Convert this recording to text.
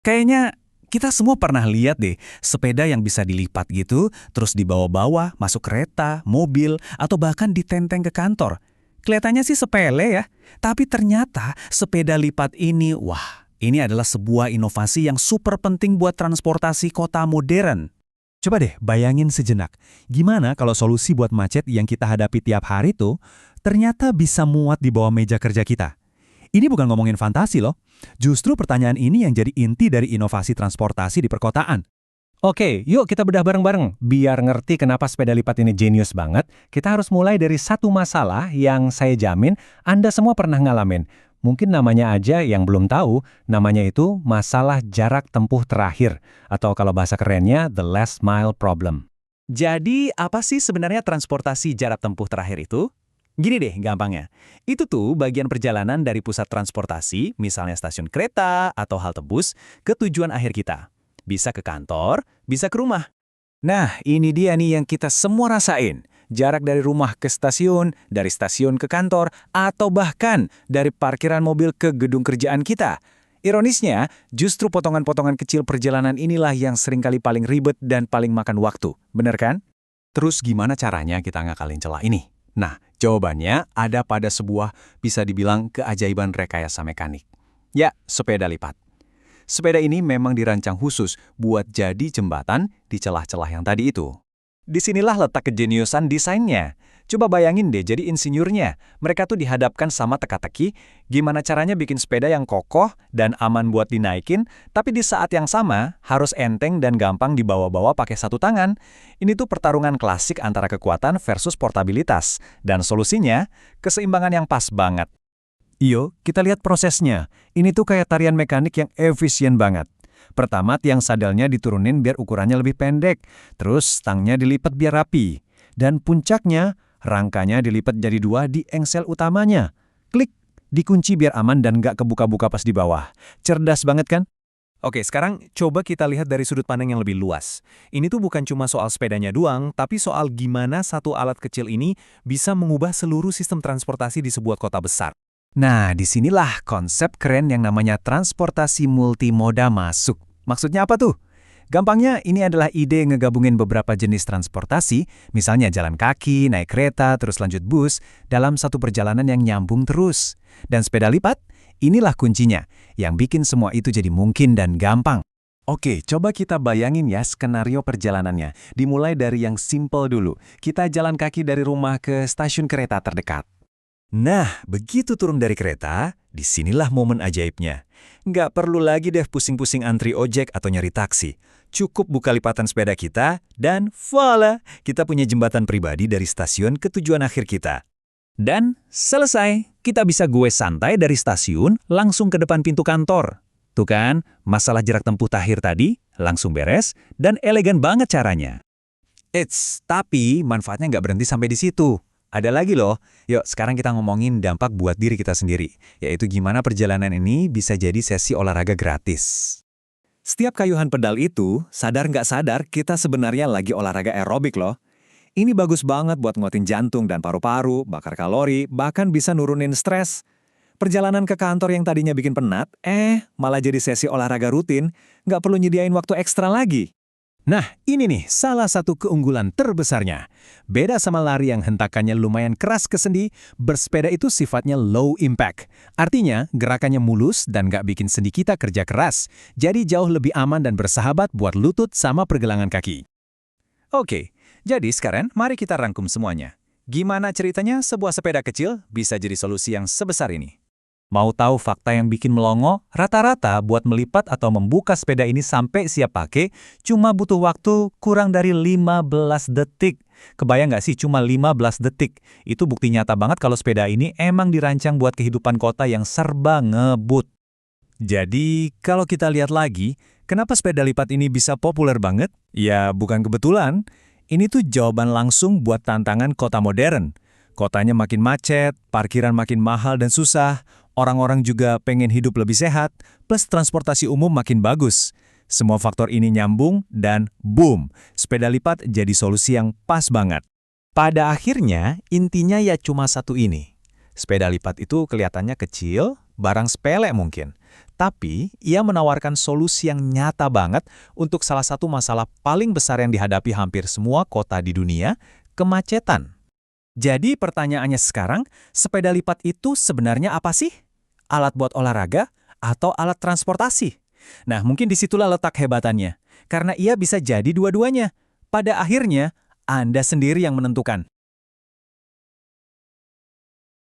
Kayaknya kita semua pernah lihat deh, sepeda yang bisa dilipat gitu, terus dibawa-bawa, masuk kereta, mobil, atau bahkan ditenteng ke kantor. Kelihatannya sih sepele ya, tapi ternyata sepeda lipat ini, wah, ini adalah sebuah inovasi yang super penting buat transportasi kota modern. Coba deh bayangin sejenak, gimana kalau solusi buat macet yang kita hadapi tiap hari tuh ternyata bisa muat di bawah meja kerja kita? Ini bukan ngomongin fantasi loh. Justru pertanyaan ini yang jadi inti dari inovasi transportasi di perkotaan. Oke, yuk kita bedah bareng-bareng. Biar ngerti kenapa sepeda lipat ini jenius banget, kita harus mulai dari satu masalah yang saya jamin Anda semua pernah ngalamin. Mungkin namanya aja yang belum tahu, namanya itu masalah jarak tempuh terakhir. Atau kalau bahasa kerennya, the last mile problem. Jadi, apa sih sebenarnya transportasi jarak tempuh terakhir itu? Gini deh gampangnya, itu tuh bagian perjalanan dari pusat transportasi, misalnya stasiun kereta atau halte bus, ke tujuan akhir kita. Bisa ke kantor, bisa ke rumah. Nah, ini dia nih yang kita semua rasain. Jarak dari rumah ke stasiun, dari stasiun ke kantor, atau bahkan dari parkiran mobil ke gedung kerjaan kita. Ironisnya, justru potongan-potongan kecil perjalanan inilah yang seringkali paling ribet dan paling makan waktu. Bener kan? Terus gimana caranya kita ngakalin celah ini? Nah, jawabannya ada pada sebuah bisa dibilang keajaiban rekayasa mekanik. Ya, sepeda lipat. Sepeda ini memang dirancang khusus buat jadi jembatan di celah-celah yang tadi itu. Disinilah letak kejeniusan desainnya. Coba bayangin deh jadi insinyurnya. Mereka tuh dihadapkan sama teka-teki, gimana caranya bikin sepeda yang kokoh dan aman buat dinaikin, tapi di saat yang sama harus enteng dan gampang dibawa-bawa pakai satu tangan. Ini tuh pertarungan klasik antara kekuatan versus portabilitas. Dan solusinya, keseimbangan yang pas banget. Iyo, kita lihat prosesnya. Ini tuh kayak tarian mekanik yang efisien banget. Pertama, tiang sadelnya diturunin biar ukurannya lebih pendek. Terus, stangnya dilipat biar rapi. Dan puncaknya, rangkanya dilipat jadi dua di engsel utamanya. Klik, dikunci biar aman dan nggak kebuka-buka pas di bawah. Cerdas banget kan? Oke, sekarang coba kita lihat dari sudut pandang yang lebih luas. Ini tuh bukan cuma soal sepedanya doang, tapi soal gimana satu alat kecil ini bisa mengubah seluruh sistem transportasi di sebuah kota besar. Nah, disinilah konsep keren yang namanya transportasi multimoda masuk. Maksudnya apa tuh? Gampangnya, ini adalah ide ngegabungin beberapa jenis transportasi, misalnya jalan kaki, naik kereta, terus lanjut bus, dalam satu perjalanan yang nyambung terus. Dan sepeda lipat, inilah kuncinya, yang bikin semua itu jadi mungkin dan gampang. Oke, coba kita bayangin ya skenario perjalanannya. Dimulai dari yang simple dulu. Kita jalan kaki dari rumah ke stasiun kereta terdekat. Nah, begitu turun dari kereta, disinilah momen ajaibnya. Nggak perlu lagi deh pusing-pusing antri ojek atau nyari taksi. Cukup buka lipatan sepeda kita, dan voila, kita punya jembatan pribadi dari stasiun ke tujuan akhir kita. Dan selesai, kita bisa gue santai dari stasiun langsung ke depan pintu kantor. Tuh kan, masalah jarak tempuh terakhir tadi langsung beres dan elegan banget caranya. Tapi manfaatnya nggak berhenti sampai di situ. Ada lagi loh. Yuk, sekarang kita ngomongin dampak buat diri kita sendiri, yaitu gimana perjalanan ini bisa jadi sesi olahraga gratis. Setiap kayuhan pedal itu, sadar nggak sadar, kita sebenarnya lagi olahraga aerobik loh. Ini bagus banget buat nguatin jantung dan paru-paru, bakar kalori, bahkan bisa nurunin stres. Perjalanan ke kantor yang tadinya bikin penat, malah jadi sesi olahraga rutin, nggak perlu nyediain waktu ekstra lagi. Nah, ini nih salah satu keunggulan terbesarnya. Beda sama lari yang hentakannya lumayan keras ke sendi, bersepeda itu sifatnya low impact. Artinya, gerakannya mulus dan nggak bikin sendi kita kerja keras. Jadi jauh lebih aman dan bersahabat buat lutut sama pergelangan kaki. Oke, jadi sekarang mari kita rangkum semuanya. Gimana ceritanya sebuah sepeda kecil bisa jadi solusi yang sebesar ini? Mau tahu fakta yang bikin melongo? Rata-rata buat melipat atau membuka sepeda ini sampai siap pakai, cuma butuh waktu kurang dari 15 detik. Kebayang nggak sih cuma 15 detik? Itu bukti nyata banget kalau sepeda ini emang dirancang buat kehidupan kota yang serba ngebut. Jadi, kalau kita lihat lagi, kenapa sepeda lipat ini bisa populer banget? Ya, bukan kebetulan. Ini tuh jawaban langsung buat tantangan kota modern. Kotanya makin macet, parkiran makin mahal dan susah, orang-orang juga pengen hidup lebih sehat, plus transportasi umum makin bagus. Semua faktor ini nyambung dan boom, sepeda lipat jadi solusi yang pas banget. Pada akhirnya, intinya ya cuma satu ini. Sepeda lipat itu kelihatannya kecil, barang sepele mungkin. Tapi, ia menawarkan solusi yang nyata banget untuk salah satu masalah paling besar yang dihadapi hampir semua kota di dunia, kemacetan. Jadi pertanyaannya sekarang, sepeda lipat itu sebenarnya apa sih? Alat buat olahraga atau alat transportasi? Nah, mungkin disitulah letak hebatannya. Karena ia bisa jadi dua-duanya. Pada akhirnya, Anda sendiri yang menentukan.